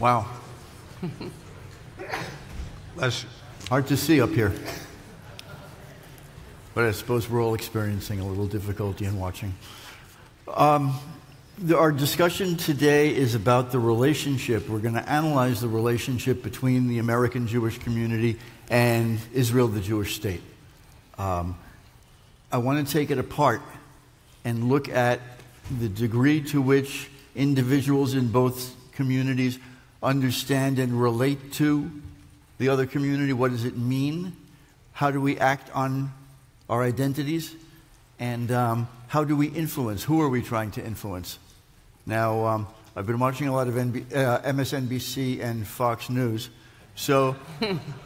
Wow. That's hard to see up here. But I suppose we're all experiencing a little difficulty in watching. Our discussion today is about the relationship. We're going to analyze the relationship between the American Jewish community and Israel, the Jewish state. I want to take it apart and look at the degree to which individuals in both communities understand and relate to the other community. What does it mean? How do we act on our identities? And how do we influence? Who are we trying to influence? Now, I've been watching a lot of MSNBC and Fox News, so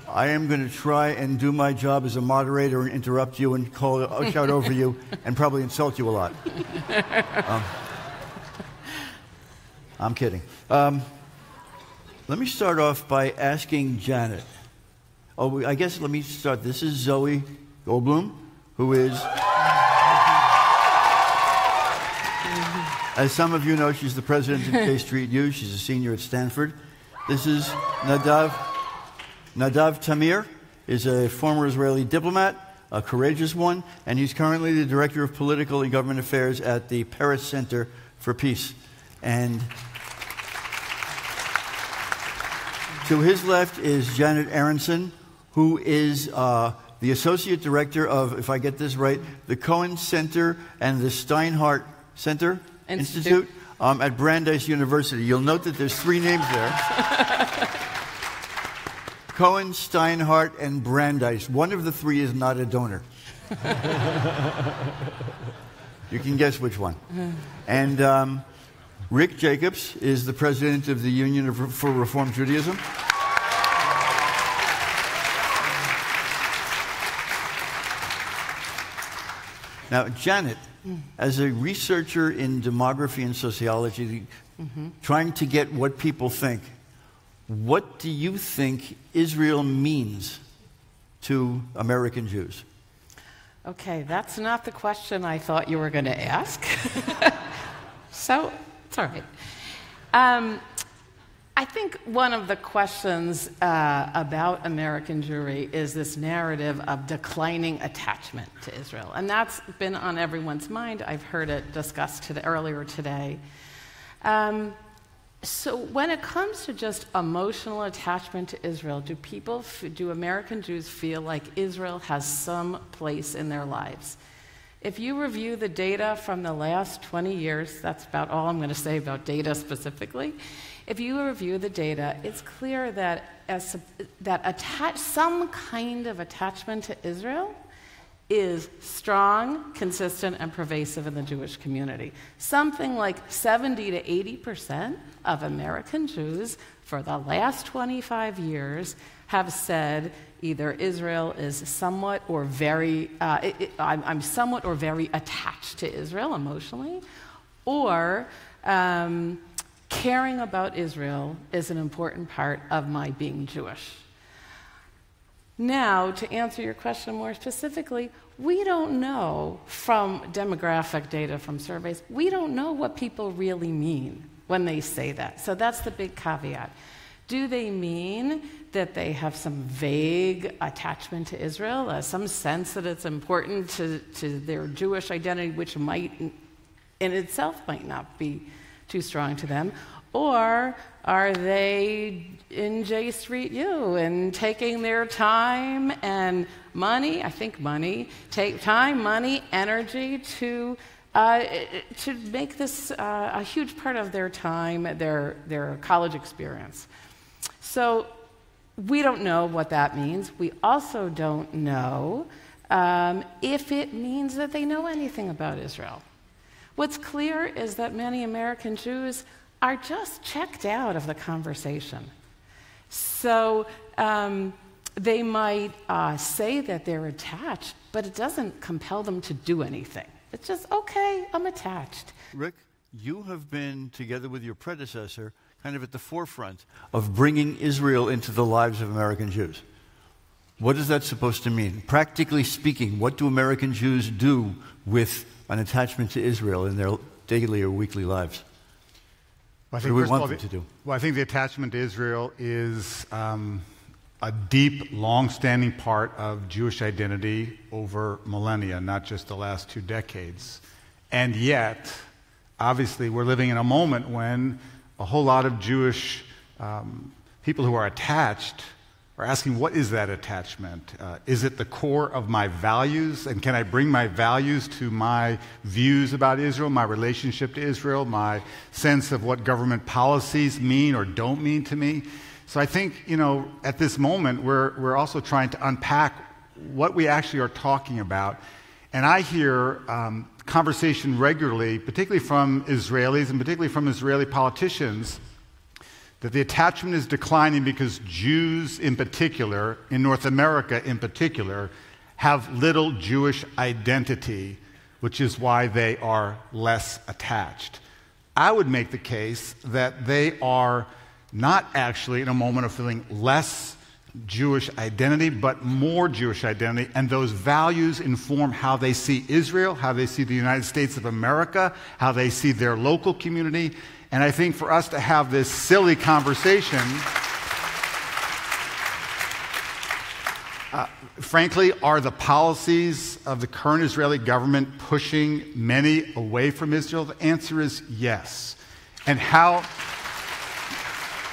I am going to try and do my job as a moderator and interrupt you and shout over you and probably insult you a lot. I'm kidding. Let me start off by asking Janet. Oh, I guess let me start. This is Zoe Goldblum, who is, as some of you know, she's the president of K Street U. She's a senior at Stanford. This is Nadav Tamir, is a former Israeli diplomat, a courageous one, and he's currently the director of political and government affairs at the Peretz Center for Peace. And to his left is Janet Aronson, who is the associate director of, if I get this right, the Cohen Center and the Steinhardt Center Institute at Brandeis University. You'll note that there's three names there. Cohen, Steinhardt, and Brandeis. One of the three is not a donor. You can guess which one. And Rick Jacobs is the president of the Union for Reform Judaism. Now, Janet, as a researcher in demography and sociology, trying to get what people think, what do you think Israel means to American Jews? Okay, that's not the question I thought you were going to ask. So, it's all right. I think one of the questions about American Jewry is this narrative of declining attachment to Israel. And that's been on everyone's mind. I've heard it discussed earlier today. So when it comes to just emotional attachment to Israel, do American Jews feel like Israel has some place in their lives? If you review the data from the last 20 years, that's about all I'm going to say about data specifically. If you review the data, it's clear that some kind of attachment to Israel is strong, consistent, and pervasive in the Jewish community. Something like 70 to 80% of American Jews for the last 25 years have said either Israel is somewhat or very, I'm somewhat or very attached to Israel emotionally, or caring about Israel is an important part of my being Jewish. Now, to answer your question more specifically, we don't know from demographic data from surveys, we don't know what people really mean when they say that. So that's the big caveat. Do they mean that they have some vague attachment to Israel, some sense that it's important to their Jewish identity, which might in itself might not be too strong to them? Or are they in J Street U and taking their time and money, I think money, take time, money, energy to make this a huge part of their time, their college experience? So we don't know what that means. We also don't know if it means that they know anything about Israel. What's clear is that many American Jews are just checked out of the conversation. So they might say that they're attached, but it doesn't compel them to do anything. It's just, okay, I'm attached. Rick, you have been, together with your predecessor, kind of at the forefront of bringing Israel into the lives of American Jews. What is that supposed to mean? Practically speaking, what do American Jews do with an attachment to Israel in their daily or weekly lives? Well, What do we want them to do? Well, I think the attachment to Israel is a deep, long-standing part of Jewish identity over millennia, not just the last 2 decades. And yet, obviously, we're living in a moment when a whole lot of Jewish people who are attached are asking, what is that attachment? Is it the core of my values? And can I bring my values to my views about Israel, my relationship to Israel, my sense of what government policies mean or don't mean to me? So I think, at this moment, we're also trying to unpack what we actually are talking about. And I hear conversation regularly, particularly from Israelis and particularly from Israeli politicians, that the attachment is declining because Jews in particular, in North America in particular, have little Jewish identity, which is why they are less attached. I would make the case that they are not actually in a moment of feeling less Jewish identity, but more Jewish identity, and those values inform how they see Israel, how they see the United States of America, how they see their local community. And I think for us to have this silly conversation, frankly, are the policies of the current Israeli government pushing many away from Israel? The answer is yes. And how,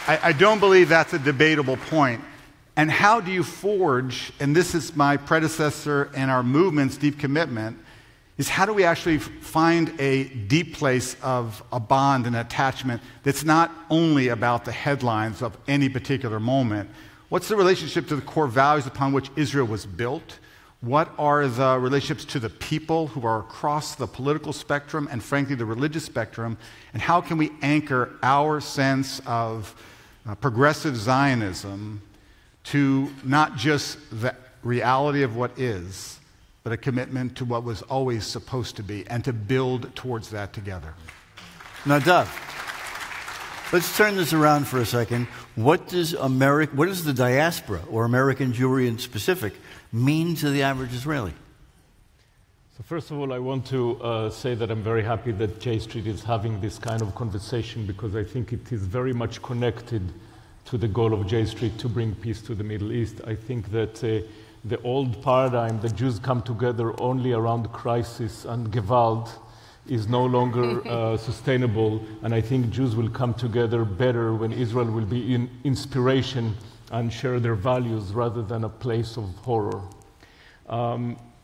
I don't believe that's a debatable point. And how do you forge, and this is my predecessor and our movement's deep commitment, is how do we actually find a deep place of a bond and attachment that's not only about the headlines of any particular moment? What's the relationship to the core values upon which Israel was built? What are the relationships to the people who are across the political spectrum and, frankly, the religious spectrum? And how can we anchor our sense of progressive Zionism to not just the reality of what is, but a commitment to what was always supposed to be, and to build towards that together. Now, Dov, let's turn this around for a second. What does the diaspora, or American Jewry in specific, mean to the average Israeli? So first of all, I want to say that I'm very happy that J Street is having this kind of conversation, because I think it is very much connected to the goal of J Street to bring peace to the Middle East. I think that the old paradigm that Jews come together only around crisis and Gewalt is no longer sustainable, and I think Jews will come together better when Israel will be in inspiration and share their values rather than a place of horror.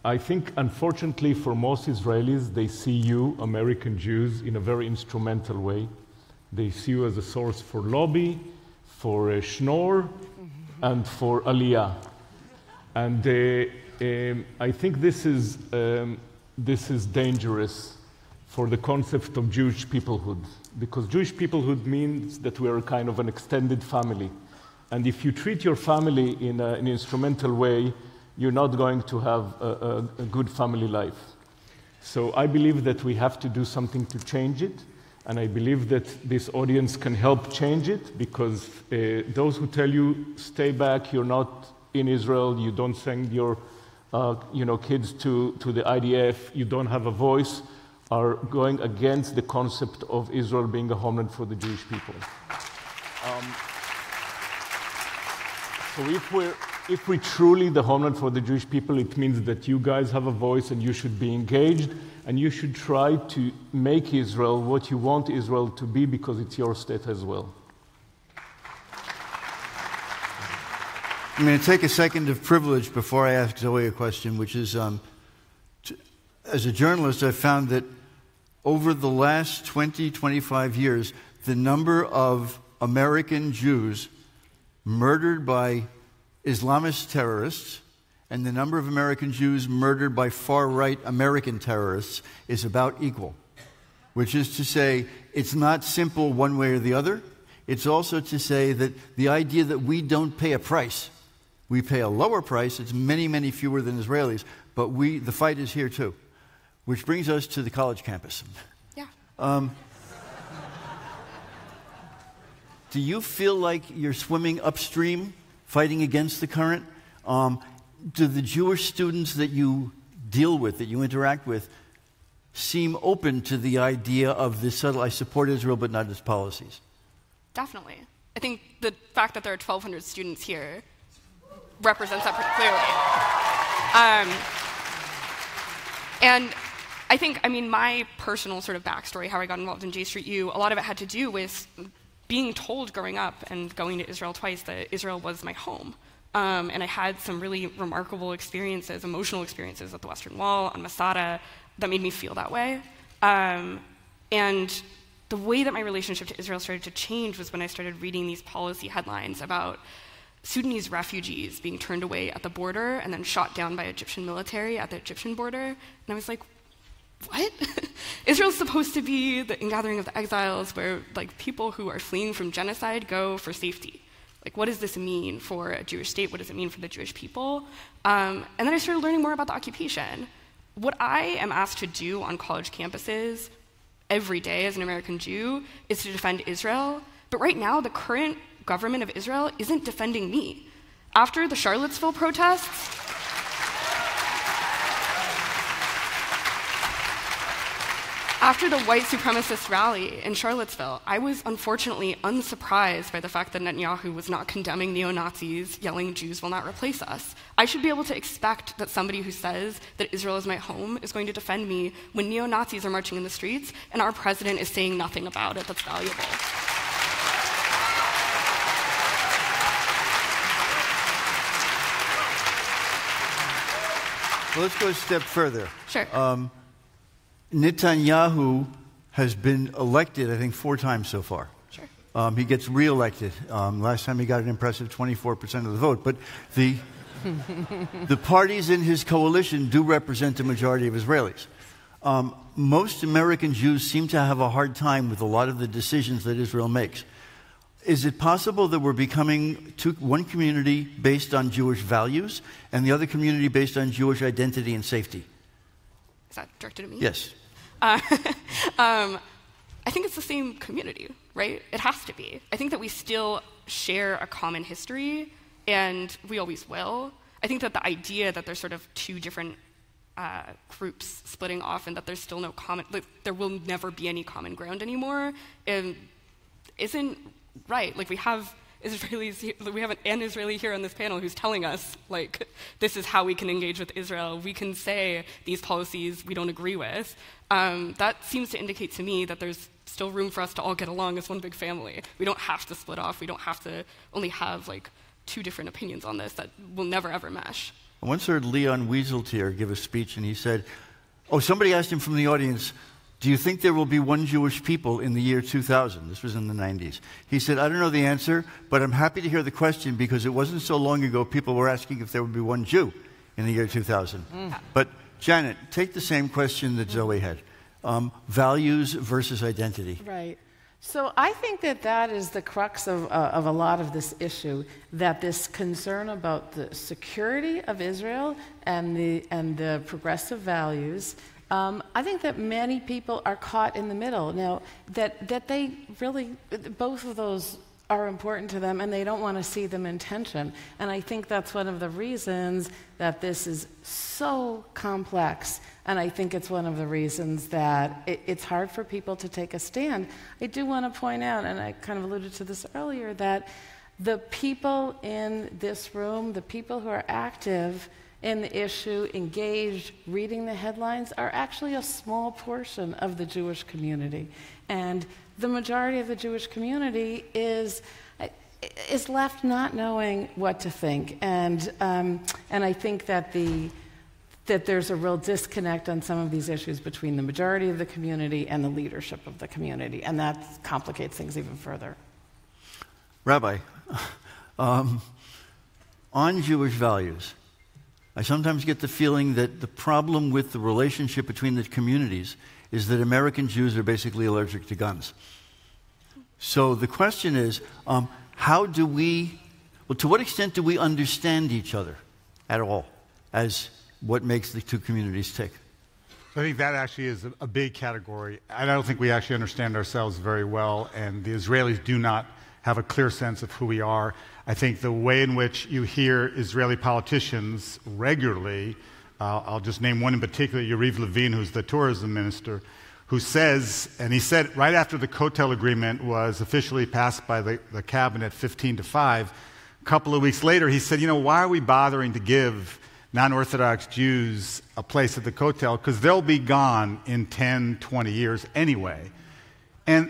I think, unfortunately, for most Israelis, they see you, American Jews, in a very instrumental way. They see you as a source for lobby, for a schnorr, and for aliyah. And I think this is dangerous for the concept of Jewish peoplehood, because Jewish peoplehood means that we are kind of an extended family. And if you treat your family in an instrumental way, you're not going to have a good family life. So I believe that we have to do something to change it. And I believe that this audience can help change it, because those who tell you, stay back, you're not in Israel, you don't send your kids to the IDF, you don't have a voice, are going against the concept of Israel being a homeland for the Jewish people. So if we're truly the homeland for the Jewish people, it means that you guys have a voice and you should be engaged, and you should try to make Israel what you want Israel to be, because it's your state as well. I'm going to take a second of privilege before I ask Zoe a question, which is, as a journalist, I've found that over the last 20, 25 years, the number of American Jews murdered by Islamist terrorists and the number of American Jews murdered by far-right American terrorists is about equal, which is to say, it's not simple one way or the other. It's also to say that the idea that we don't pay a price, we pay a lower price, it's many, many fewer than Israelis, but the fight is here too. Which brings us to the college campus. Yeah. Do you feel like you're swimming upstream, fighting against the current? Do the Jewish students that you deal with, that you interact with, seem open to the idea of this subtle, I support Israel but not its policies? Definitely. I think the fact that there are 1,200 students here represents that pretty clearly. And I think, my personal sort of backstory, how I got involved in J Street U, a lot of it had to do with being told growing up and going to Israel twice that Israel was my home. And I had some really remarkable experiences, emotional experiences at the Western Wall, on Masada, that made me feel that way. And the way that my relationship to Israel started to change was when I started reading these policy headlines about Sudanese refugees being turned away at the border and then shot down by Egyptian military at the Egyptian border. And I was like, what? Israel's supposed to be the ingathering of the exiles where people who are fleeing from genocide go for safety. What does this mean for a Jewish state? What does it mean for the Jewish people? And then I started learning more about the occupation. What I am asked to do on college campuses every day as an American Jew is to defend Israel. But right now, the current government of Israel isn't defending me. After the Charlottesville protests, after the white supremacist rally in Charlottesville, I was unfortunately unsurprised by the fact that Netanyahu was not condemning neo-Nazis, yelling, "Jews will not replace us." I should be able to expect that somebody who says that Israel is my home is going to defend me when neo-Nazis are marching in the streets and our president is saying nothing about it that's valuable. Well, let's go a step further. Sure. Netanyahu has been elected, I think, 4 times so far. Sure. He gets reelected. Last time he got an impressive 24% of the vote. But the parties in his coalition do represent the majority of Israelis. Most American Jews seem to have a hard time with a lot of the decisions that Israel makes. Is it possible that we're becoming one community based on Jewish values and the other community based on Jewish identity and safety? Is that directed at me? Yes. I think it's the same community, right? It has to be. I think that we still share a common history, and we always will. I think that the idea that there's sort of 2 different groups splitting off and that there's still no common, there will never be any common ground anymore, isn't right. We have Israelis, we have an Israeli here on this panel who's telling us, this is how we can engage with Israel. We can say these policies we don't agree with. That seems to indicate to me that there's still room for us to all get along as one big family. We don't have to split off. We don't have to only have 2 different opinions on this that will never ever mesh. I once heard Leon Wieseltier give a speech, and he said, somebody asked him from the audience, do you think there will be one Jewish people in the year 2000? This was in the 90s. He said, I don't know the answer, but I'm happy to hear the question because it wasn't so long ago people were asking if there would be one Jew in the year 2000. But Janet, take the same question that Zoe had. Values versus identity. Right. So I think that is the crux of a lot of this issue, that this concern about the security of Israel and the progressive values. I think that many people are caught in the middle now, that they really, both of those are important to them and they don't want to see them in tension. And I think that's one of the reasons that this is so complex. And I think it's one of the reasons that it's hard for people to take a stand. I do want to point out, and I kind of alluded to this earlier, that the people in this room, the people who are active in the issue, engaged, reading the headlines, are actually a small portion of the Jewish community. And the majority of the Jewish community is left not knowing what to think. And I think that there's a real disconnect on some of these issues between the majority of the community and the leadership of the community. And that complicates things even further. Rabbi, on Jewish values, I sometimes get the feeling that the problem with the relationship between the communities is that American Jews are basically allergic to guns. So the question is, to what extent do we understand each other at all as what makes the 2 communities tick? I think that actually is a big category. I don't think we actually understand ourselves very well, and the Israelis do not have a clear sense of who we are. I think the way in which you hear Israeli politicians regularly, I'll just name one in particular, Yariv Levin, who's the tourism minister, who says, and he said right after the Kotel Agreement was officially passed by the cabinet 15-5, a couple of weeks later, he said, why are we bothering to give non-Orthodox Jews a place at the Kotel? Because they'll be gone in 10, 20 years anyway. And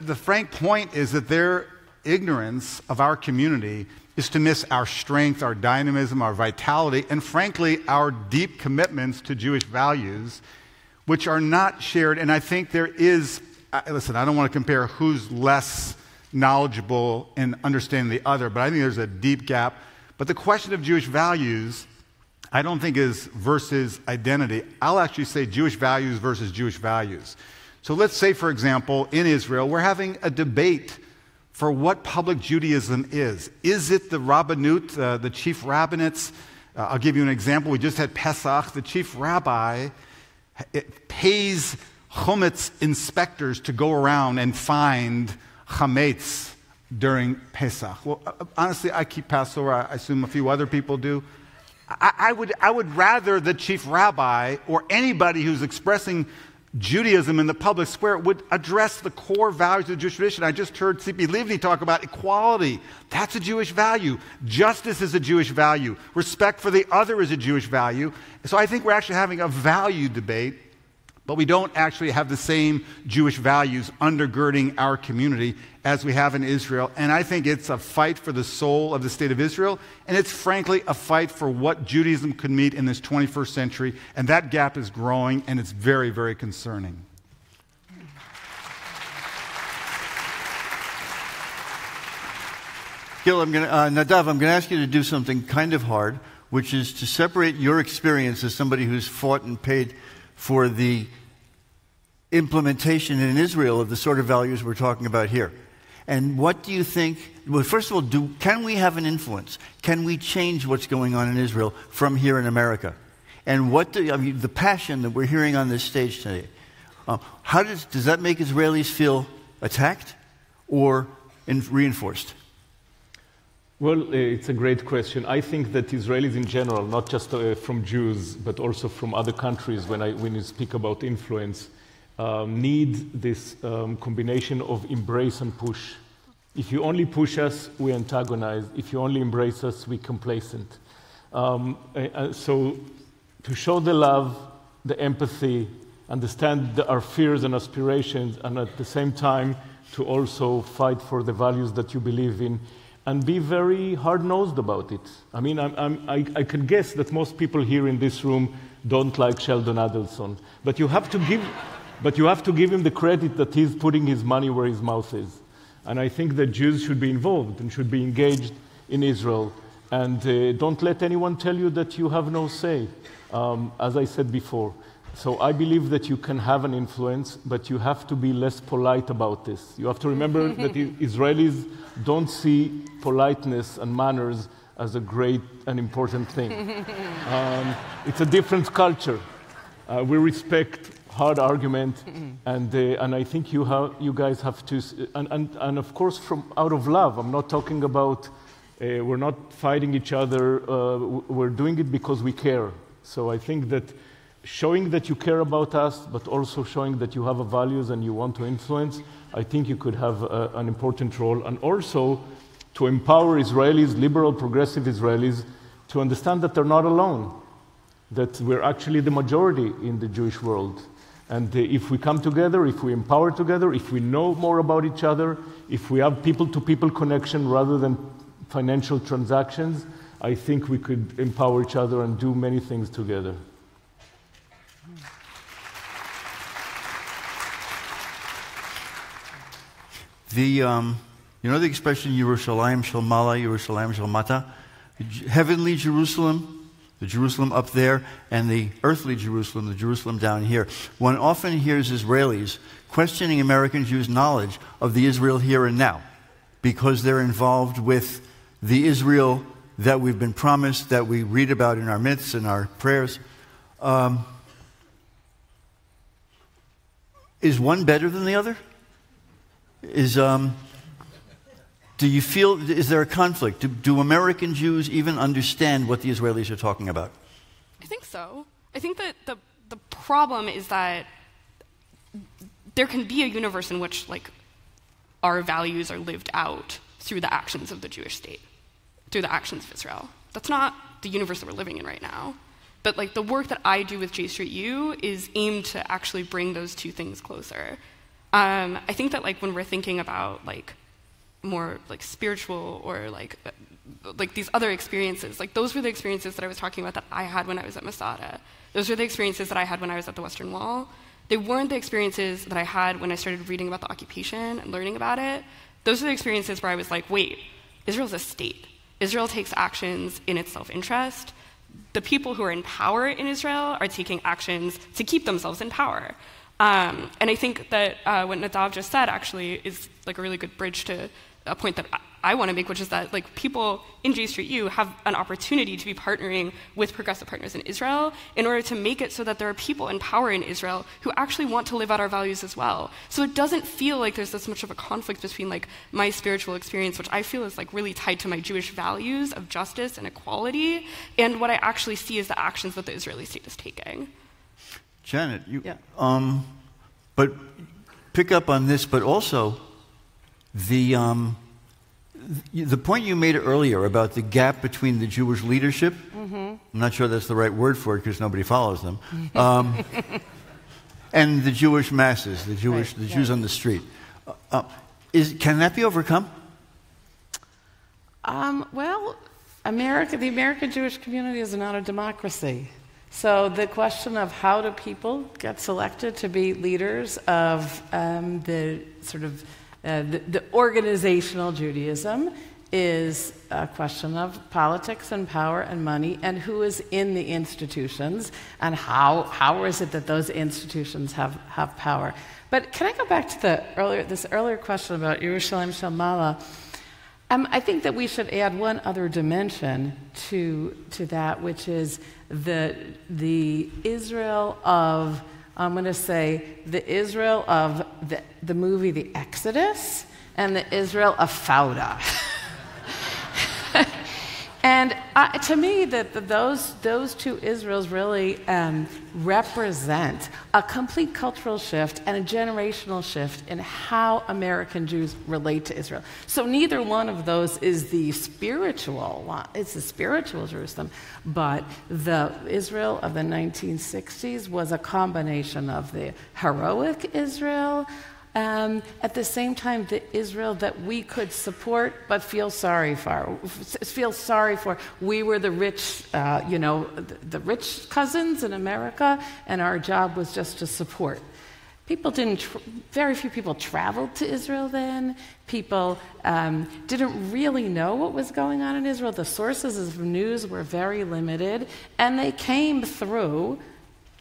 the frank point is that their ignorance of our community is to miss our strength, our dynamism, our vitality, and frankly, our deep commitments to Jewish values, which are not shared. And I think there is, listen, I don't want to compare who's less knowledgeable in understanding the other, but I think there's a deep gap. But the question of Jewish values, I don't think is versus identity. I'll actually say Jewish values versus Jewish values. So let's say, for example, in Israel, we're having a debate for what public Judaism is. Is it the Rabbanut, the chief rabbinates? I'll give you an example. We just had Pesach. The chief rabbi pays chometz inspectors to go around and find chametz during Pesach. Well, honestly, I keep Passover. I assume a few other people do. I would rather the chief rabbi or anybody who's expressing Judaism in the public square would address the core values of the Jewish tradition. I just heard Tzipi Livni talk about equality. That's a Jewish value. Justice is a Jewish value. Respect for the other is a Jewish value. So I think we're actually having a value debate, but we don't actually have the same Jewish values undergirding our community as we have in Israel. And I think it's a fight for the soul of the state of Israel, and it's frankly a fight for what Judaism could meet in this 21st century, and that gap is growing, and it's very, very concerning. Gil, Nadav, I'm going to ask you to do something kind of hard, which is to separate your experience as somebody who's fought and paid for the implementation in Israel of the sort of values we're talking about here. And what do you think, well, first of all, can we have an influence? Can we change what's going on in Israel from here in America? And the passion that we're hearing on this stage today, does that make Israelis feel attacked or reinforced? Well, it's a great question. I think that Israelis in general, not just from Jews, but also from other countries, when you speak about influence, need this combination of embrace and push. If you only push us, we antagonize. If you only embrace us, we complacent. So to show the love, the empathy, understand our fears and aspirations, and at the same time to also fight for the values that you believe in, and be very hard-nosed about it. I mean, I can guess that most people here in this room don't like Sheldon Adelson, but you have to give him the credit that he's putting his money where his mouth is. And I think that Jews should be involved and should be engaged in Israel. And don't let anyone tell you that you have no say, as I said before. So I believe that you can have an influence, but you have to be less polite about this. You have to remember that Israelis don't see politeness and manners as a great and important thing. It's a different culture. We respect hard argument, and I think you guys have to, and of course out of love. I'm not talking about we're not fighting each other. We're doing it because we care. So I think that showing that you care about us, but also showing that you have a values and you want to influence, I think you could have an important role, and also to empower Israelis, liberal, progressive Israelis, to understand that they're not alone, that we're actually the majority in the Jewish world. And if we come together, if we empower together, if we know more about each other, if we have people-to-people connection rather than financial transactions, I think we could empower each other and do many things together. You know the expression Yerushalayim shel Mala, Yerushalayim shel Mata? Heavenly Jerusalem, the Jerusalem up there, and the earthly Jerusalem, the Jerusalem down here. One often hears Israelis questioning American Jews' knowledge of the Israel here and now because they're involved with the Israel that we've been promised, that we read about in our myths and our prayers. Is one better than the other? Do you feel, is there a conflict? Do American Jews even understand what the Israelis are talking about? I think so. I think that the problem is that there can be a universe in which like our values are lived out through the actions of the Jewish state, through the actions of Israel. That's not the universe that we're living in right now. But like the work that I do with J Street U is aimed to actually bring those two things closer. I think that like when we're thinking about like more like spiritual or like these other experiences, like those were the experiences that I was talking about that I had when I was at Masada. Those were the experiences that I had when I was at the Western Wall. They weren't the experiences that I had when I started reading about the occupation and learning about it. Those are the experiences where I was like, wait, Israel's a state. Israel takes actions in its self-interest. The people who are in power in Israel are taking actions to keep themselves in power. And I think that what Nadav just said actually is like a really good bridge to a point that I want to make, which is that like people in J Street U have an opportunity to be partnering with progressive partners in Israel in order to make it so that there are people in power in Israel who actually want to live out our values as well. So it doesn't feel like there's this much of a conflict between like my spiritual experience, which I feel is like really tied to my Jewish values of justice and equality, and what I actually see is the actions that the Israeli state is taking. Janet, but pick up on this, but also the point you made earlier about the gap between the Jewish leadership, I'm not sure that's the right word for it because nobody follows them, and the Jewish masses, the Jews on the street. Can that be overcome? Well, the American Jewish community is not a democracy. So the question of how do people get selected to be leaders of the sort of the organizational Judaism is a question of politics and power and money and who is in the institutions and how is it that those institutions have power. But can I go back to this earlier question about Yerushalayim Shel Ma'ala? I think that we should add one other dimension to that, which is the Israel of, I'm going to say, the Israel of the movie The Exodus and the Israel of Fauda. And to me, those two Israels really represent a complete cultural shift and a generational shift in how American Jews relate to Israel. So neither one of those is the spiritual one. It's the spiritual Jerusalem. But the Israel of the 1960s was a combination of the heroic Israel, at the same time, the Israel that we could support but feel sorry for. We were the rich, the rich cousins in America, and our job was just to support. Very few people traveled to Israel then. People didn't really know what was going on in Israel. The sources of news were very limited, and they came through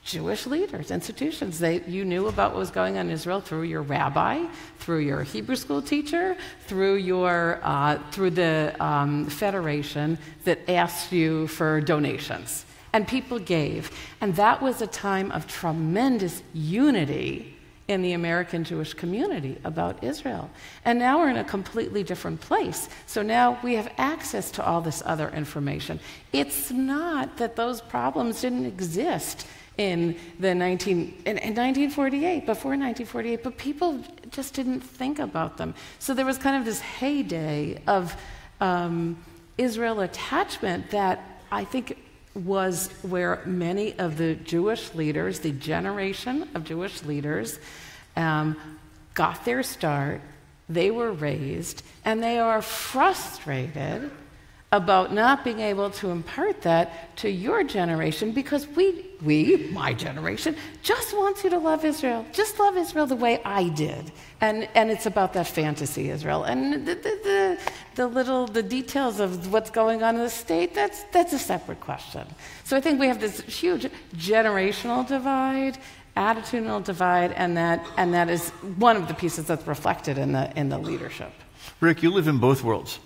Jewish leaders, institutions. You knew about what was going on in Israel through your rabbi, through your Hebrew school teacher, through the federation that asked you for donations. And people gave. And that was a time of tremendous unity in the American Jewish community about Israel. And now we're in a completely different place. So now we have access to all this other information. It's not that those problems didn't exist in 1948, before 1948, but people just didn't think about them. So there was kind of this heyday of Israel attachment that I think was where many of the Jewish leaders, the generation of Jewish leaders, got their start, they were raised, and they are frustrated about not being able to impart that to your generation because we, my generation, just wants you to love Israel. Just love Israel the way I did. And it's about that fantasy Israel. And the details of what's going on in the state, that's a separate question. So I think we have this huge generational divide, attitudinal divide, and that is one of the pieces that's reflected in the leadership. Rick, you live in both worlds.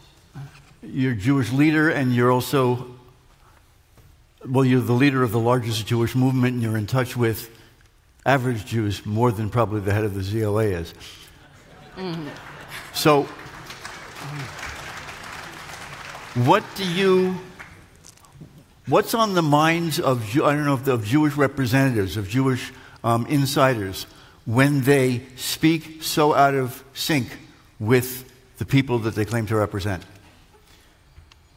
You're a Jewish leader, and you're also, you're the leader of the largest Jewish movement, and you're in touch with average Jews more than probably the head of the ZOA is. Mm-hmm. So, what's on the minds of, of Jewish representatives, of Jewish insiders, when they speak so out of sync with the people that they claim to represent?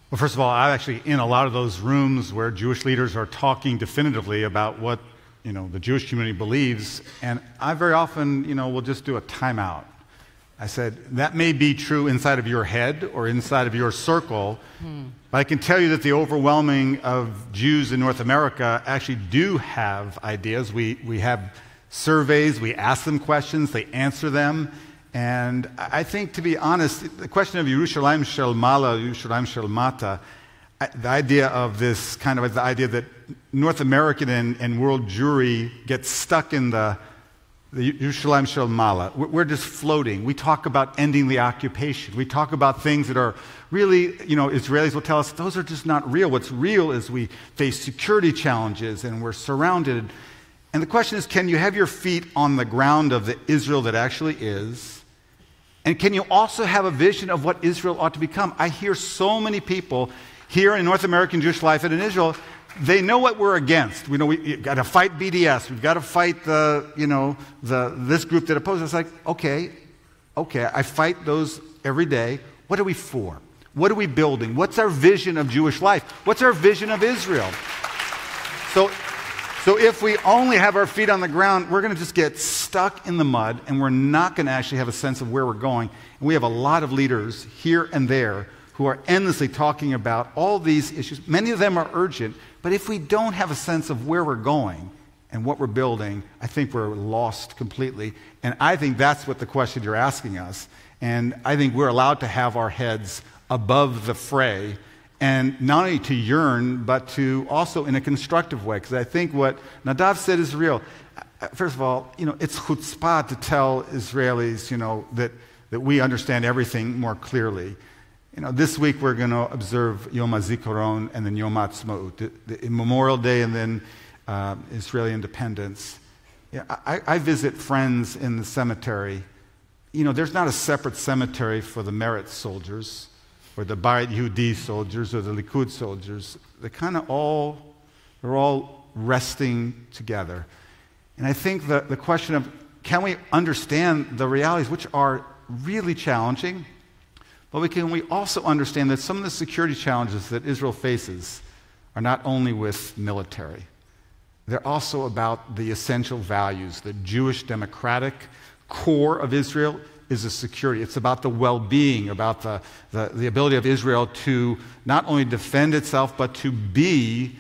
Well, first of all, I'm actually in a lot of those rooms where Jewish leaders are talking definitively about what the Jewish community believes, and I very often will just do a timeout. I said, that may be true inside of your head or inside of your circle, but I can tell you that the overwhelming of Jews in North America actually do have ideas. We have surveys, we ask them questions, they answer them, and I think, to be honest, the question of Yerushalayim shel Mala, Yerushalayim shel Mata, the idea of this kind of the idea that North American and world Jewry gets stuck in the Yerushalayim shel Mala. We're just floating. We talk about ending the occupation. We talk about things that are really, Israelis will tell us, those are just not real. What's real is we face security challenges and we're surrounded. And the question is, can you have your feet on the ground of the Israel that actually is? And can you also have a vision of what Israel ought to become? I hear so many people here in North American Jewish life and in Israel, they know what we're against. We've got to fight BDS. We've got to fight this group that opposes us. Like, okay, I fight those every day. What are we for? What are we building? What's our vision of Jewish life? What's our vision of Israel? So if we only have our feet on the ground, we're going to just get stuck in the mud, and we're not going to actually have a sense of where we're going. And we have a lot of leaders here and there who are endlessly talking about all these issues. Many of them are urgent, but if we don't have a sense of where we're going and what we're building, I think we're lost completely. And I think that's what the question you're asking us. And I think we're allowed to have our heads above the fray, and not only to yearn, but to also in a constructive way. Because I think what Nadav said is real. First of all, it's chutzpah to tell Israelis, that we understand everything more clearly. This week we're going to observe Yom HaZikaron and then Yom HaAtzmaut, the Memorial Day and then Israeli independence. I visit friends in the cemetery. There's not a separate cemetery for the Meretz soldiers or the Bayit Yehudi soldiers or the Likud soldiers. They're all resting together. And I think the question of, can we understand the realities, which are really challenging, but can we also understand that some of the security challenges that Israel faces are not only with military. They're also about the essential values. The Jewish democratic core of Israel is a security. It's about the well-being, about the ability of Israel to not only defend itself, but to be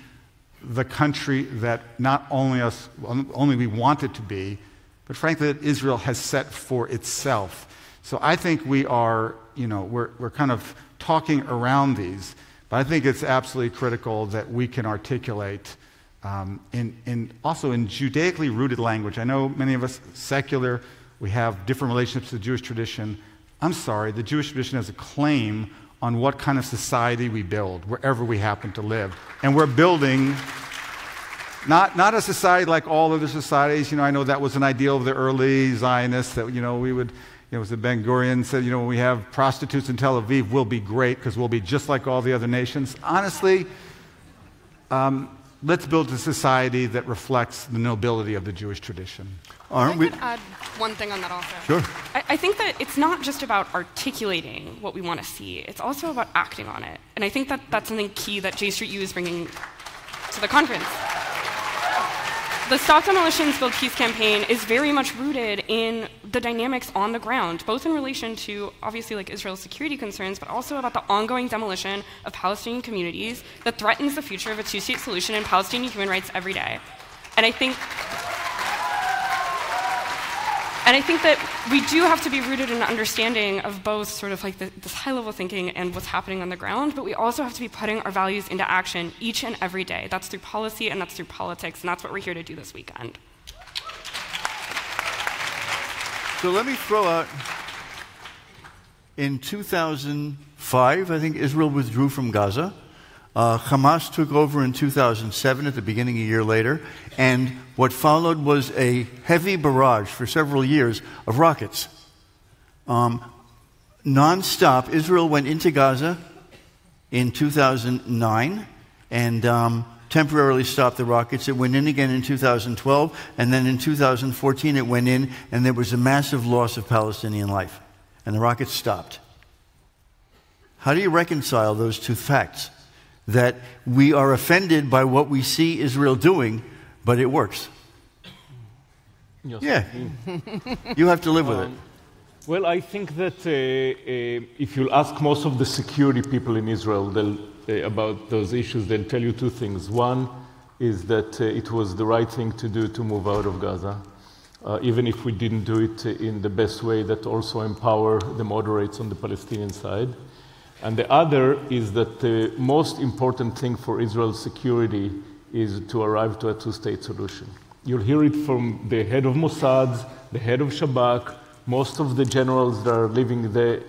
the country that not only we want it to be, but frankly that Israel has set for itself. So I think we are, we're kind of talking around these, but I think it's absolutely critical that we can articulate also in Judaically rooted language. I know many of us secular, we have different relationships to the Jewish tradition. I'm sorry, the Jewish tradition has a claim on what kind of society we build, wherever we happen to live. And we're building not a society like all other societies. I know that was an ideal of the early Zionists, that, we would... It was the Ben Gurion said, when we have prostitutes in Tel Aviv, we'll be great because we'll be just like all the other nations. Honestly, let's build a society that reflects the nobility of the Jewish tradition. I could add one thing on that also. Sure. I think that it's not just about articulating what we want to see. It's also about acting on it. And I think that that's something key that J Street U is bringing to the conference. The Stop Demolitions Build Peace campaign is very much rooted in the dynamics on the ground, both in relation to, obviously, Israel's security concerns, but also about the ongoing demolition of Palestinian communities that threatens the future of a two-state solution and Palestinian human rights every day. And I think that we do have to be rooted in an understanding of both sort of this high-level thinking and what's happening on the ground, but we also have to be putting our values into action each and every day. That's through policy and that's through politics, and that's what we're here to do this weekend. So let me throw out, in 2005, I think Israel withdrew from Gaza. Hamas took over in 2007, at the beginning a year later, and what followed was a heavy barrage for several years of rockets. Non-stop, Israel went into Gaza in 2009, and temporarily stopped the rockets. It went in again in 2012, and then in 2014 it went in, and there was a massive loss of Palestinian life, and the rockets stopped. How do you reconcile those two facts? That we are offended by what we see Israel doing, but it works. Yes. Yeah. You have to live with it. Well, I think that if you'll ask most of the security people in Israel about those issues, they'll tell you two things. One is that it was the right thing to do to move out of Gaza, even if we didn't do it in the best way that also empower the moderates on the Palestinian side. And the other is that the most important thing for Israel's security is to arrive to a two-state solution. You'll hear it from the head of Mossad, the head of Shabak, most of the generals that are leaving the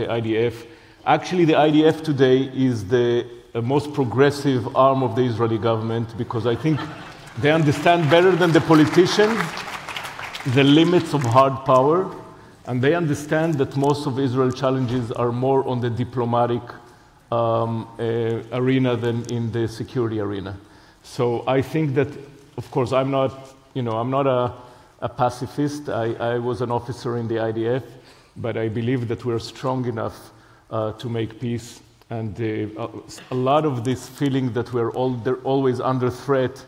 IDF. Actually, the IDF today is the most progressive arm of the Israeli government because I think they understand better than the politicians the limits of hard power, and they understand that most of Israel's challenges are more on the diplomatic arena than in the security arena. So I think that, of course, I'm not a pacifist. I was an officer in the IDF, but I believe that we're strong enough to make peace. And a lot of this feeling that they're always under threat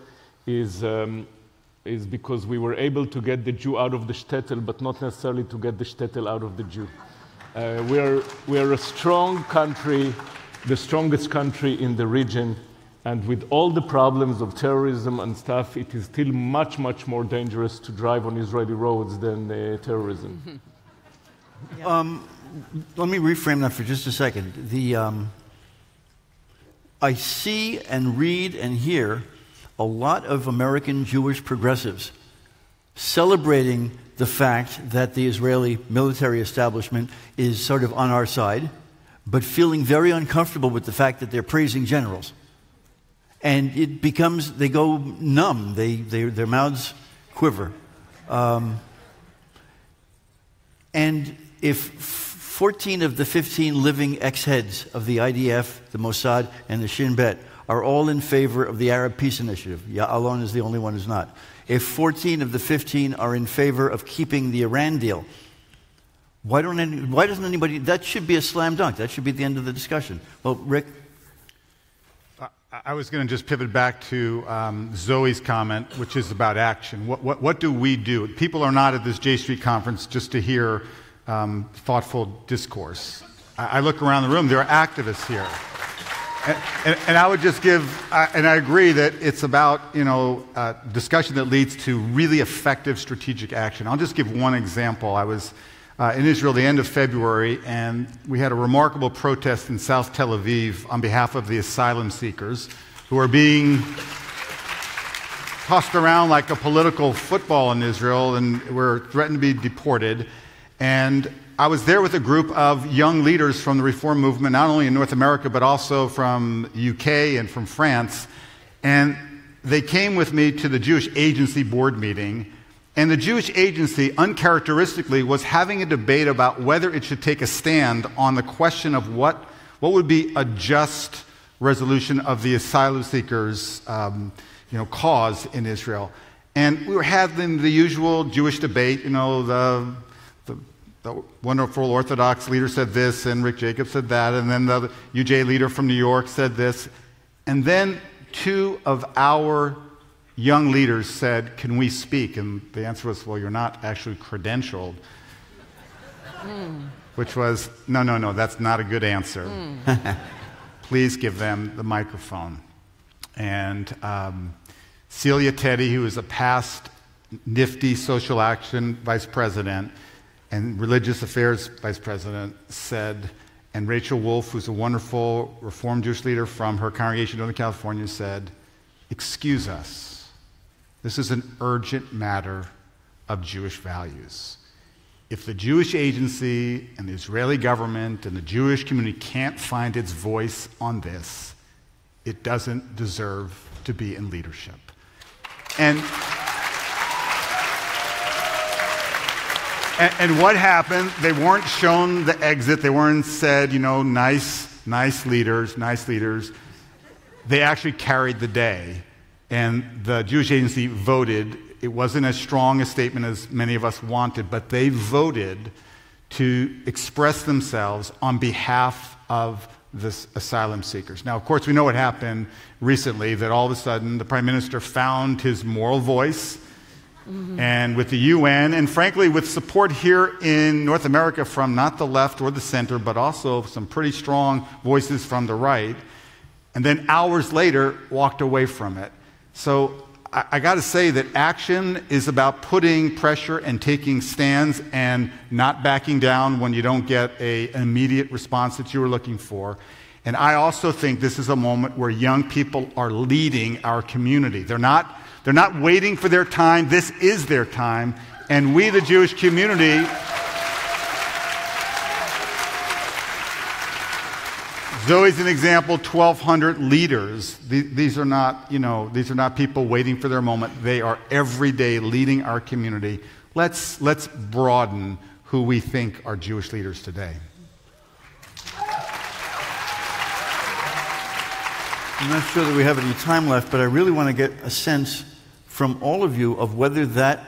is because we were able to get the Jew out of the shtetl, but not necessarily to get the shtetl out of the Jew. We are a strong country, the strongest country in the region, and with all the problems of terrorism and stuff, it is still much, much more dangerous to drive on Israeli roads than terrorism. Let me reframe that for just a second. I see and read and hear a lot of American Jewish progressives celebrating the fact that the Israeli military establishment is sort of on our side, but feeling very uncomfortable with the fact that they're praising generals. And it becomes, they go numb, their mouths quiver. And if 14 of the 15 living ex-heads of the IDF, the Mossad, and the Shin Bet are all in favor of the Arab Peace Initiative. Ya'alon is the only one who's not. If 14 of the 15 are in favor of keeping the Iran deal, why doesn't anybody, that should be a slam dunk. That should be the end of the discussion. Well, Rick? I was going to just pivot back to Zoe's comment, which is about action. What do we do? People are not at this J Street conference just to hear thoughtful discourse. I look around the room, there are activists here. And I would just give, and I agree that it's about, discussion that leads to really effective strategic action. I'll just give one example. I was in Israel the end of February, and we had a remarkable protest in South Tel Aviv on behalf of the asylum seekers who are being tossed around like a political football in Israel, and were threatened to be deported. And I was there with a group of young leaders from the Reform movement, not only in North America, but also from the UK and from France. And they came with me to the Jewish Agency board meeting. And the Jewish Agency, uncharacteristically, was having a debate about whether it should take a stand on the question of what would be a just resolution of the asylum seekers' cause in Israel. And we were having the usual Jewish debate, the wonderful Orthodox leader said this, and Rick Jacobs said that, and then the UJ leader from New York said this. And then two of our young leaders said, "Can we speak?" And the answer was, "Well, you're not actually credentialed." Which was, no, that's not a good answer. Please give them the microphone. And Celia Teddy, who is a past nifty social action vice president and religious affairs vice president, said, and Rachel Wolf, who's a wonderful Reformed Jewish leader from her congregation in Northern California, said, "Excuse us. This is an urgent matter of Jewish values. If the Jewish Agency and the Israeli government and the Jewish community can't find its voice on this, it doesn't deserve to be in leadership." And what happened? They weren't shown the exit. They weren't said, nice leaders. they actually carried the day. And the Jewish Agency voted. It wasn't as strong a statement as many of us wanted, but they voted to express themselves on behalf of the asylum seekers. Now, of course, we know what happened recently, that all of a sudden the Prime Minister found his moral voice, and with the UN, and frankly, with support here in North America from not the left or the center, but also some pretty strong voices from the right, and then hours later walked away from it. So I got to say that action is about putting pressure and taking stands and not backing down when you don't get an immediate response that you were looking for. And I also think this is a moment where young people are leading our community. They're not waiting for their time. This is their time. And we, the Jewish community, Zoe's an example, 1,200 leaders. These are not, these are not people waiting for their moment. They are every day leading our community. Let's broaden who we think are Jewish leaders today. I'm not sure that we have any time left, but I really want to get a sense from all of you of whether that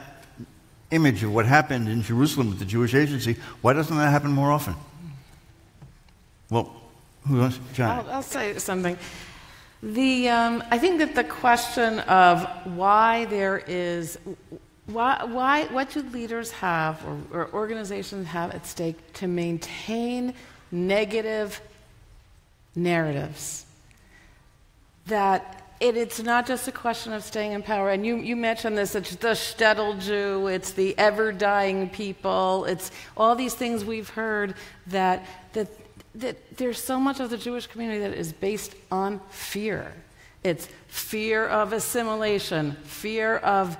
image of what happened in Jerusalem with the Jewish Agency, why doesn't that happen more often? Well, who wants? John? I'll say something. I think that the question of why there is, what do leaders have or organizations have at stake to maintain negative narratives? That it's not just a question of staying in power. And you mentioned this, it's the shtetl Jew, it's the ever-dying people, it's all these things we've heard that there's so much of the Jewish community that is based on fear. It's fear of assimilation, fear of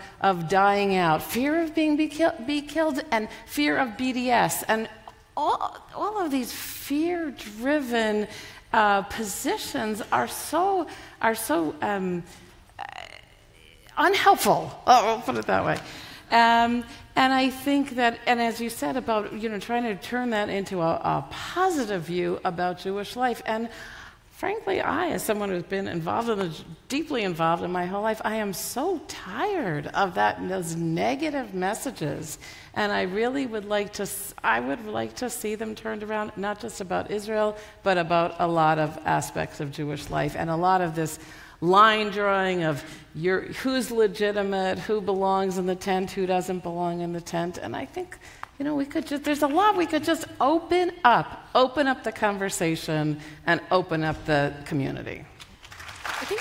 dying out, fear of being be killed, and fear of BDS. And all of these fear-driven positions are so unhelpful. I'll put it that way. And I think that, and as you said about trying to turn that into a positive view about Jewish life, and frankly, I, as someone who's been deeply involved in my whole life, I am so tired of those negative messages. And I really would like to see them turned around, not just about Israel, but about a lot of aspects of Jewish life, and a lot of this line drawing of who's legitimate, who belongs in the tent, who doesn't belong in the tent. And I think, there's a lot we could just open up the conversation and open up the community. I think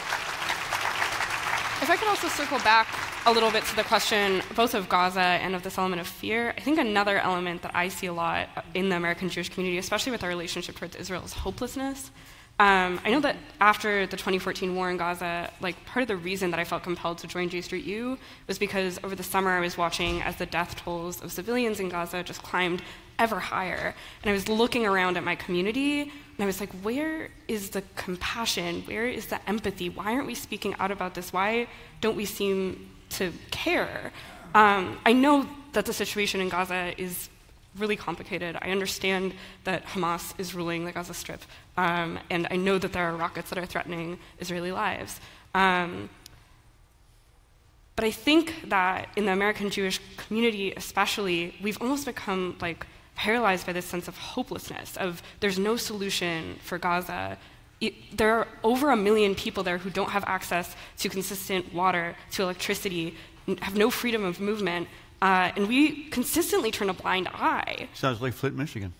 if I could also circle back a little bit to the question both of Gaza and of this element of fear, I think another element that I see a lot in the American Jewish community, especially with our relationship towards Israel, is hopelessness. I know that after the 2014 war in Gaza, part of the reason that I felt compelled to join J Street U was because over the summer I was watching as the death tolls of civilians in Gaza just climbed ever higher. And I was looking around at my community, and I was like, where is the compassion? Where is the empathy? Why aren't we speaking out about this? Why don't we seem to care? I know that the situation in Gaza is really complicated. I understand that Hamas is ruling the Gaza Strip, and I know that there are rockets that are threatening Israeli lives. But I think that in the American Jewish community especially, we've almost become paralyzed by this sense of hopelessness, of there's no solution for Gaza. There are over 1 million people there who don't have access to consistent water, to electricity, have no freedom of movement, and we consistently turn a blind eye. Sounds like Flint, Michigan.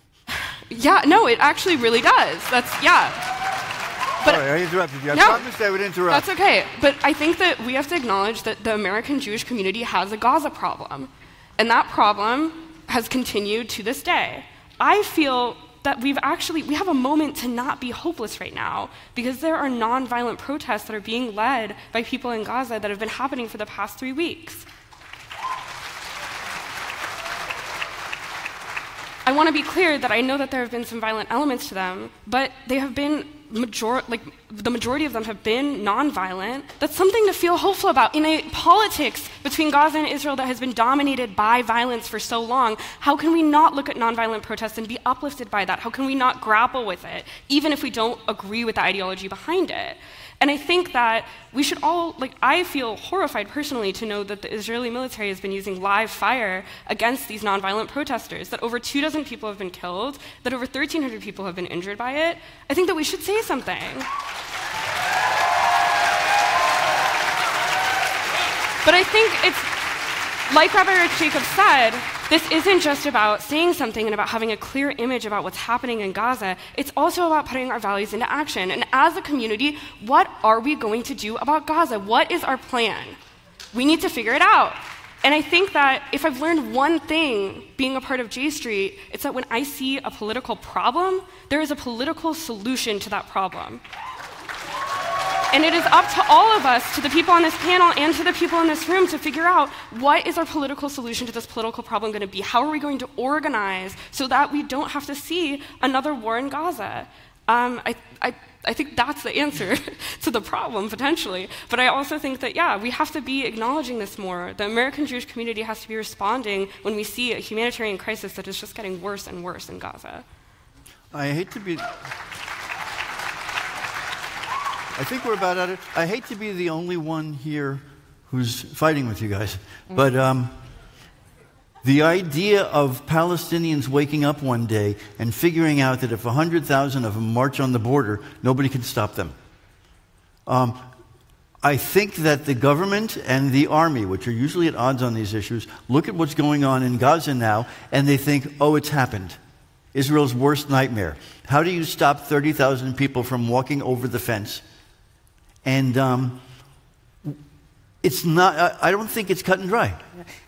Yeah, no, it actually really does. But sorry, I interrupted you. I promised I would interrupt. That's okay. But I think that we have to acknowledge that the American Jewish community has a Gaza problem. And that problem has continued to this day. I feel that we have a moment to not be hopeless right now, because there are nonviolent protests that are being led by people in Gaza that have been happening for the past 3 weeks. I want to be clear that I know that there have been some violent elements to them, but they have been the majority of them have been nonviolent, that's something to feel hopeful about. In a politics between Gaza and Israel that has been dominated by violence for so long, how can we not look at nonviolent protests and be uplifted by that? How can we not grapple with it, even if we don't agree with the ideology behind it? And I think that we should all, I feel horrified personally to know that the Israeli military has been using live fire against these nonviolent protesters, that over 24 people have been killed, that over 1,300 people have been injured by it. I think that we should say something. But I think it's, like Rabbi Rich Jacobs said, this isn't just about saying something and about having a clear image about what's happening in Gaza. It's also about putting our values into action. And as a community, what are we going to do about Gaza? What is our plan? We need to figure it out. And I think that if I've learned one thing being a part of J Street, it's that when I see a political problem, there is a political solution to that problem. And it is up to all of us, to the people on this panel and to the people in this room, to figure out what is our political solution to this political problem going to be? How are we going to organize so that we don't have to see another war in Gaza? I think that's the answer to the problem, potentially. But I also think that, yeah, we have to be acknowledging this more. The American Jewish community has to be responding when we see a humanitarian crisis that is just getting worse and worse in Gaza. I think we're about at it. I hate to be the only one here who's fighting with you guys, but the idea of Palestinians waking up one day and figuring out that if 100,000 of them march on the border, nobody can stop them. I think that the government and the army, which are usually at odds on these issues, look at what's going on in Gaza now, and they think, oh, it's happened. Israel's worst nightmare. How do you stop 30,000 people from walking over the fence? And it's not, I don't think it's cut and dry.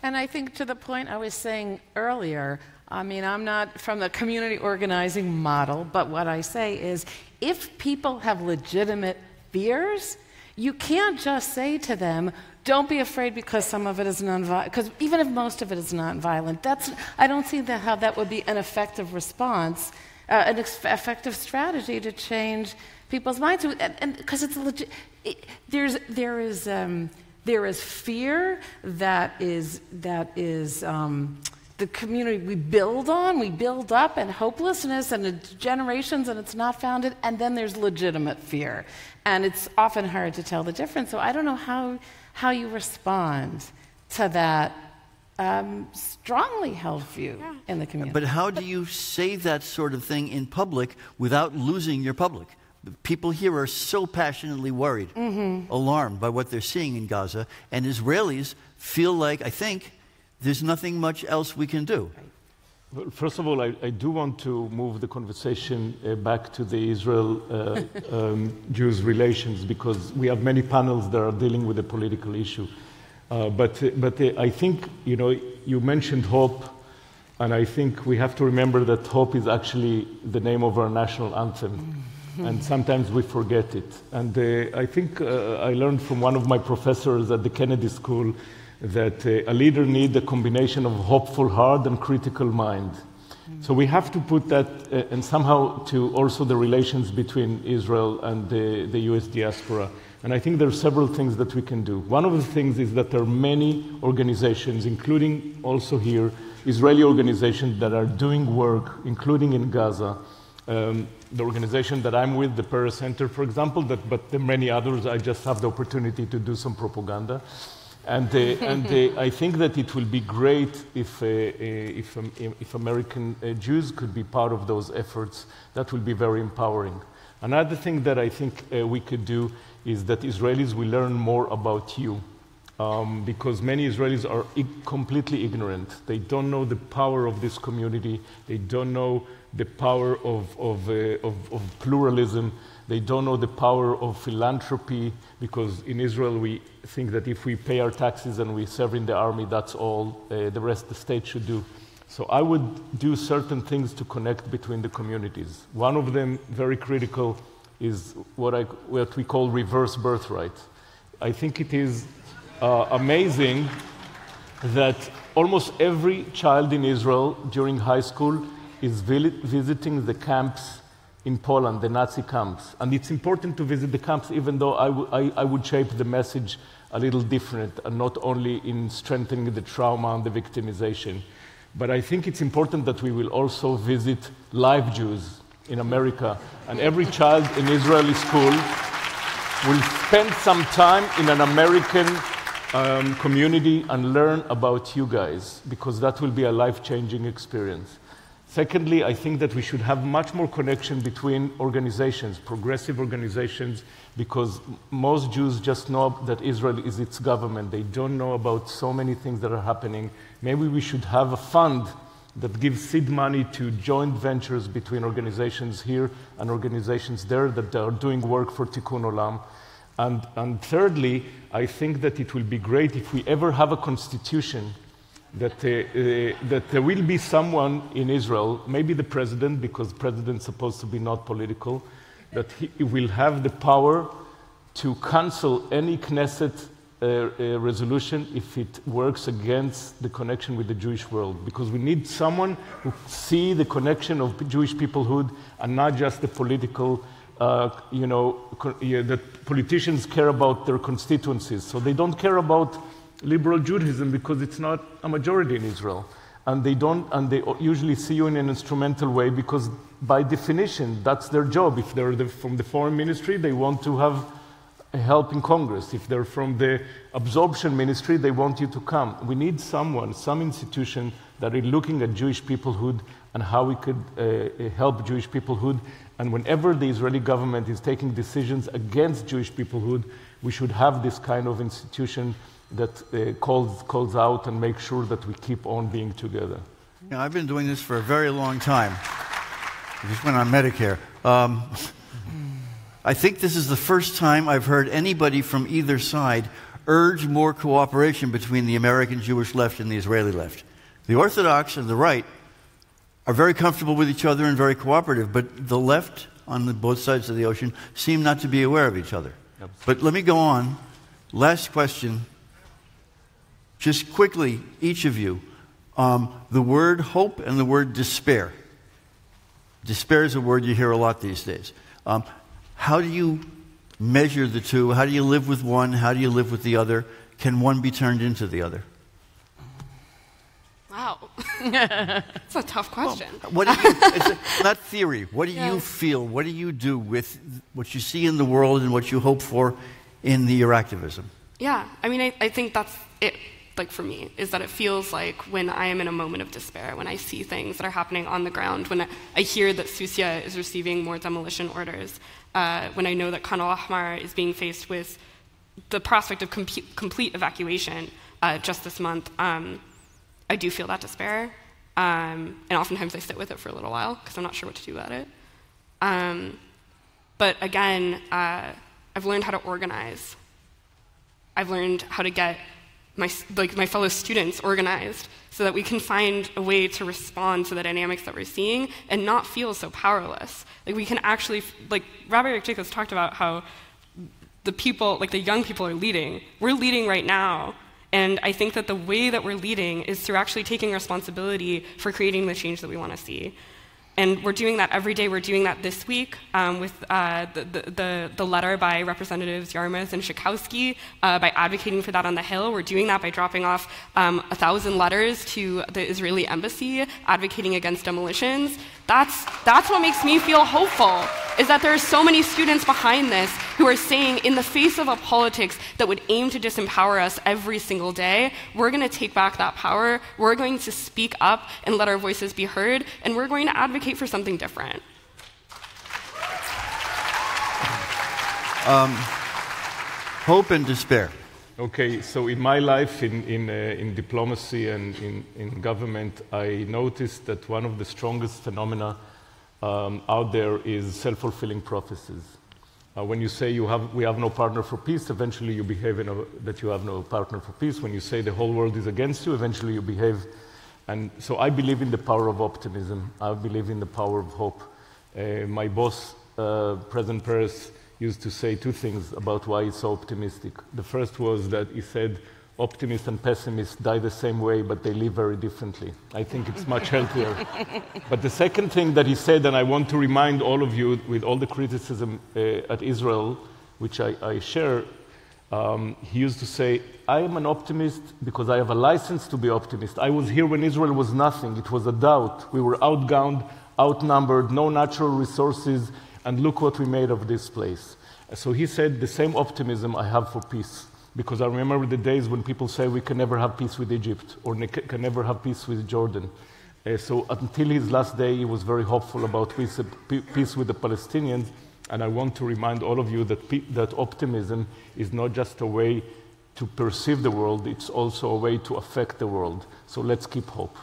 And I think to the point I was saying earlier, I mean, I'm not from the community organizing model, but what I say is if people have legitimate fears, you can't just say to them, don't be afraid because some of it is nonviolent, because even if most of it is nonviolent, I don't see how that would be an effective response, an effective strategy to change people's minds, and because it's legit, there is fear that is the community we build up, and hopelessness, and generations, and it's not founded, and then there's legitimate fear, and it's often hard to tell the difference. So I don't know how you respond to that strongly held view in the community. But how do you say that sort of thing in public without losing your public? People here are so passionately worried, alarmed by what they're seeing in Gaza, and Israelis feel like, I think, there's nothing much else we can do. Well, first of all, I do want to move the conversation back to the Israel-Jews relations, because we have many panels that are dealing with the political issue. But I think, you mentioned hope, and I think we have to remember that hope is actually the name of our national anthem. And sometimes we forget it. And I think I learned from one of my professors at the Kennedy School that a leader needs a combination of hopeful heart and critical mind. So we have to put that, and somehow to also the relations between Israel and the US diaspora. And I think there are several things that we can do. One of the things is that there are many organizations, including also here, Israeli organizations that are doing work, including in Gaza. The organization that I'm with, the Peres Center, for example, but there are many others. I just have the opportunity to do some propaganda. And I think that it will be great if American Jews could be part of those efforts. That will be very empowering. Another thing that I think we could do is that Israelis will learn more about you. Because many Israelis are completely ignorant. They don't know the power of this community. They don't know the power of pluralism. They don't know the power of philanthropy, because in Israel we think that if we pay our taxes and we serve in the army, that's all the rest the state should do. So I would do certain things to connect between the communities. One of them, very critical, is what we call reverse birthright. I think it is amazing that almost every child in Israel during high school is visiting the camps in Poland, the Nazi camps. And it's important to visit the camps, even though I would shape the message a little different, and not only in strengthening the trauma and the victimization. But I think it's important that we will also visit live Jews in America. And every child in Israeli school will spend some time in an American community and learn about you guys, because that will be a life-changing experience. Secondly, I think that we should have much more connection between organizations, progressive organizations, because most Jews just know that Israel is its government. They don't know about so many things that are happening. Maybe we should have a fund that gives seed money to joint ventures between organizations here and organizations there that are doing work for Tikkun Olam. And thirdly, I think that it will be great if we ever have a constitution that there will be someone in Israel, maybe the president, because the president's supposed to be not political, that he will have the power to cancel any Knesset resolution if it works against the connection with the Jewish world. Because we need someone who sees the connection of Jewish peoplehood and not just the political, that politicians care about their constituencies. So they don't care about liberal Judaism because it's not a majority in Israel. And they usually see you in an instrumental way because by definition, that's their job. If they're from the foreign ministry, they want to have help in Congress. If they're from the absorption ministry, they want you to come. We need some institution that is looking at Jewish peoplehood and how we could help Jewish peoplehood. And whenever the Israeli government is taking decisions against Jewish peoplehood, we should have this kind of institution that calls out and makes sure that we keep on being together. I've been doing this for a very long time. I just went on Medicare. I think this is the first time I've heard anybody from either side urge more cooperation between the American Jewish left and the Israeli left. The Orthodox and the right are very comfortable with each other and very cooperative, but the left on both sides of the ocean seem not to be aware of each other. Absolutely. But let me go on. Last question. Just quickly, each of you, the word hope and the word despair. Despair is a word you hear a lot these days. How do you measure the two? How do you live with one? How do you live with the other? Can one be turned into the other? Wow. It's a tough question. Well, it's not theory. What do you feel? What do you do with what you see in the world and what you hope for in your activism? Yeah, I mean, I think that's it. Like for me, is that it feels like when I am in a moment of despair, when I see things that are happening on the ground, when I hear that Susia is receiving more demolition orders, when I know that Khan al-Ahmar is being faced with the prospect of complete evacuation just this month, I do feel that despair. And oftentimes I sit with it for a little while because I'm not sure what to do about it. But again, I've learned how to organize. I've learned how to get my fellow students organized so that we can find a way to respond to the dynamics that we're seeing and not feel so powerless. Like we can actually, like Rabbi Rick Jacobs talked about how the people, like the young people are leading. We're leading right now. And I think that the way that we're leading is through actually taking responsibility for creating the change that we want to see. And we're doing that every day. We're doing that this week with the letter by Representatives Yarmouth and Schakowsky by advocating for that on the Hill. We're doing that by dropping off 1,000 letters to the Israeli embassy advocating against demolitions. That's what makes me feel hopeful, is that there are so many students behind this who are saying, in the face of a politics that would aim to disempower us every single day, we're going to take back that power, we're going to speak up and let our voices be heard, and we're going to advocate for something different. Hope and despair. Okay, so in my life in diplomacy and in government, I noticed that one of the strongest phenomena out there is self-fulfilling prophecies. When you say we have no partner for peace, eventually you behave that you have no partner for peace. When you say the whole world is against you, eventually you behave. And so I believe in the power of optimism. I believe in the power of hope. My boss, President Peres, used to say two things about why he's so optimistic. The first was that he said, optimists and pessimists die the same way, but they live very differently. I think it's much healthier. But the second thing that he said, and I want to remind all of you, with all the criticism at Israel, which I share, he used to say, I am an optimist because I have a license to be optimist. I was here when Israel was nothing. It was a doubt. We were outgunned, outnumbered, no natural resources, and look what we made of this place. So he said, the same optimism I have for peace. Because I remember the days when people say we can never have peace with Egypt or can never have peace with Jordan. So until his last day, he was very hopeful about peace with the Palestinians. And I want to remind all of you that optimism is not just a way to perceive the world, it's also a way to affect the world. So let's keep hope.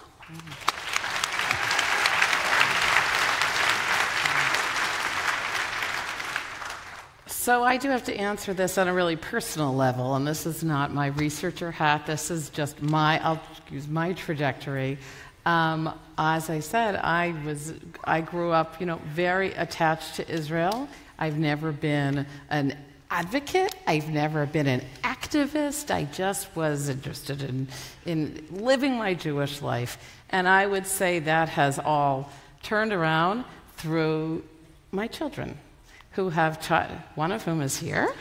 So I do have to answer this on a really personal level, and this is not my researcher hat. This is just I'll use my trajectory. As I said, I grew up, very attached to Israel. I've never been an advocate. I've never been an activist. I just was interested in living my Jewish life. And I would say that has all turned around through my children, who have one of whom is here.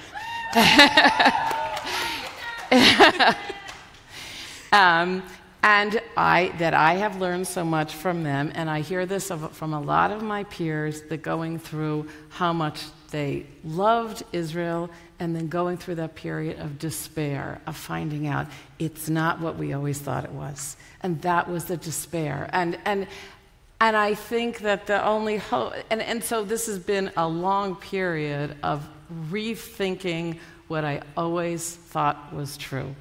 And I have learned so much from them, and I hear this from a lot of my peers, that going through how much they loved Israel, and then going through that period of despair, of finding out it's not what we always thought it was. And that was the despair. And I think that the only hope, and so this has been a long period of rethinking what I always thought was true.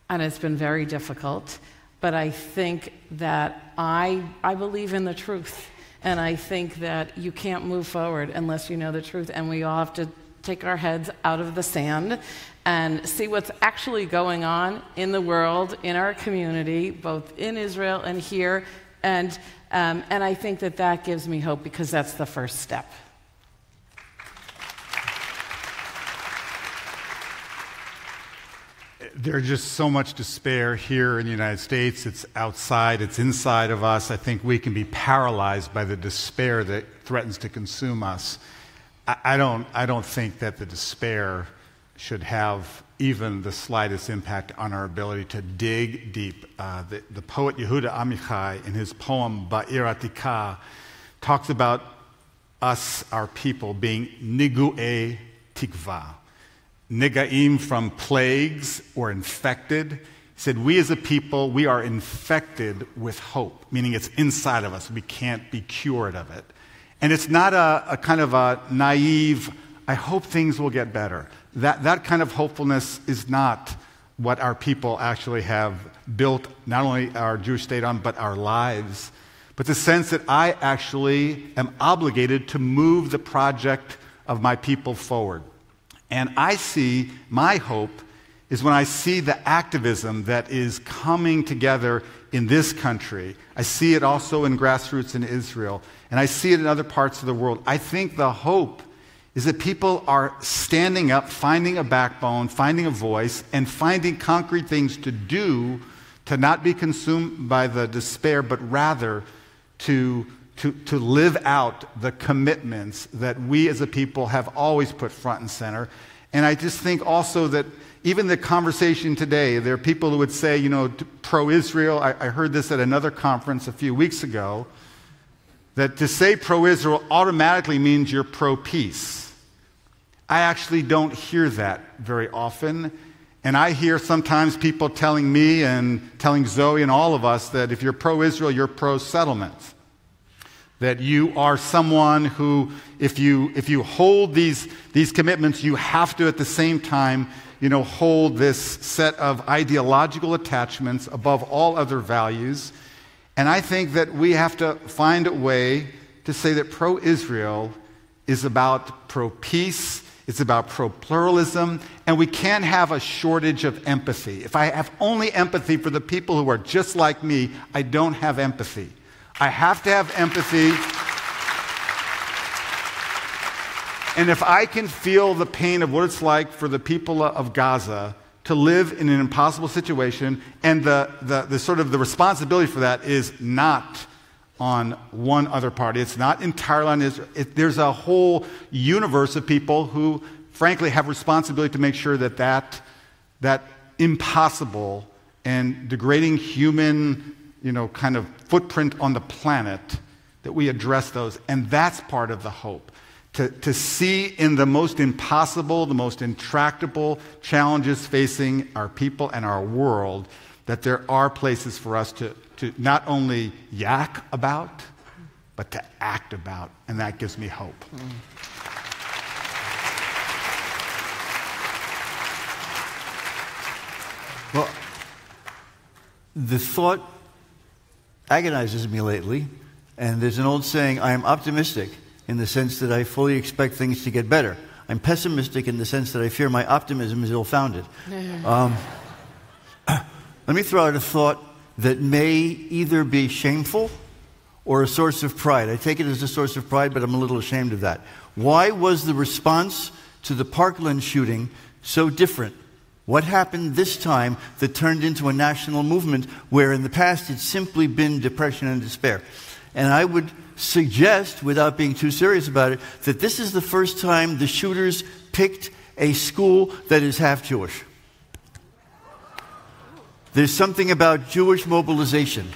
And it's been very difficult, but I think that I believe in the truth. And I think that you can't move forward unless you know the truth, and we all have to take our heads out of the sand and see what's actually going on in the world, in our community, both in Israel and here. And I think that gives me hope, because that's the first step. There's just so much despair here in the United States. It's outside, it's inside of us. I think we can be paralyzed by the despair that threatens to consume us. I don't think that the despair should have even the slightest impact on our ability to dig deep. The poet Yehuda Amichai, in his poem Ba'ir Atikah, talks about us, our people, being nigu'e tikva, negaim from plagues or infected. He said, we as a people, we are infected with hope, meaning it's inside of us. We can't be cured of it. And it's not a kind of a naive, I hope things will get better. That kind of hopefulness is not what our people actually have built, not only our Jewish state on, but our lives. But the sense that I actually am obligated to move the project of my people forward. And I see, my hope is when I see the activism that is coming together in this country. I see it also in grassroots in Israel, and I see it in other parts of the world. I think the hope is that people are standing up, finding a backbone, finding a voice, and finding concrete things to do to not be consumed by the despair, but rather to live out the commitments that we as a people have always put front and center. And I just think also that even the conversation today, there are people who would say, pro-Israel. I heard this at another conference a few weeks ago, that to say pro-Israel automatically means you're pro-peace. I actually don't hear that very often. And I hear sometimes people telling me and telling Zoe and all of us that if you're pro-Israel, you're pro-settlement. That you are someone who, if you hold these commitments, you have to at the same time, hold this set of ideological attachments above all other values. And I think that we have to find a way to say that pro-Israel is about pro-peace, it's about pro-pluralism, and we can't have a shortage of empathy. If I have only empathy for the people who are just like me, I don't have empathy. I have to have empathy. And if I can feel the pain of what it's like for the people of Gaza to live in an impossible situation, and the sort of the responsibility for that is not on one other party. It's not entirely on Israel. There's a whole universe of people who, frankly, have responsibility to make sure that impossible and degrading human, kind of footprint on the planet, that we address those. And that's part of the hope. To see in the most impossible, the most intractable challenges facing our people and our world, that there are places for us to not only yak about, but to act about. And that gives me hope. Well, the thought agonizes me lately, and there's an old saying, I am optimistic in the sense that I fully expect things to get better. I'm pessimistic in the sense that I fear my optimism is ill-founded. Let me throw out a thought that may either be shameful or a source of pride. I take it as a source of pride, but I'm a little ashamed of that. Why was the response to the Parkland shooting so different? What happened this time that turned into a national movement where in the past it's simply been depression and despair? And I would suggest, without being too serious about it, that this is the first time the shooters picked a school that is half Jewish. There's something about Jewish mobilization.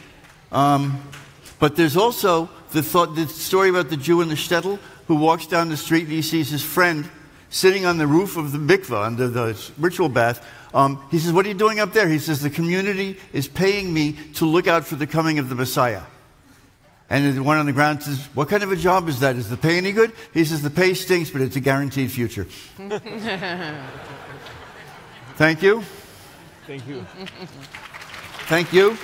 But there's also the story about the Jew in the shtetl who walks down the street and he sees his friend sitting on the roof of the mikveh, under the ritual bath. He says, what are you doing up there? He says, the community is paying me to look out for the coming of the Messiah. And the one on the ground says, what kind of a job is that? Is the pay any good? He says, the pay stinks, but it's a guaranteed future. Thank you. Thank you. Thank you.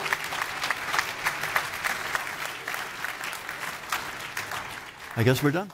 I guess we're done.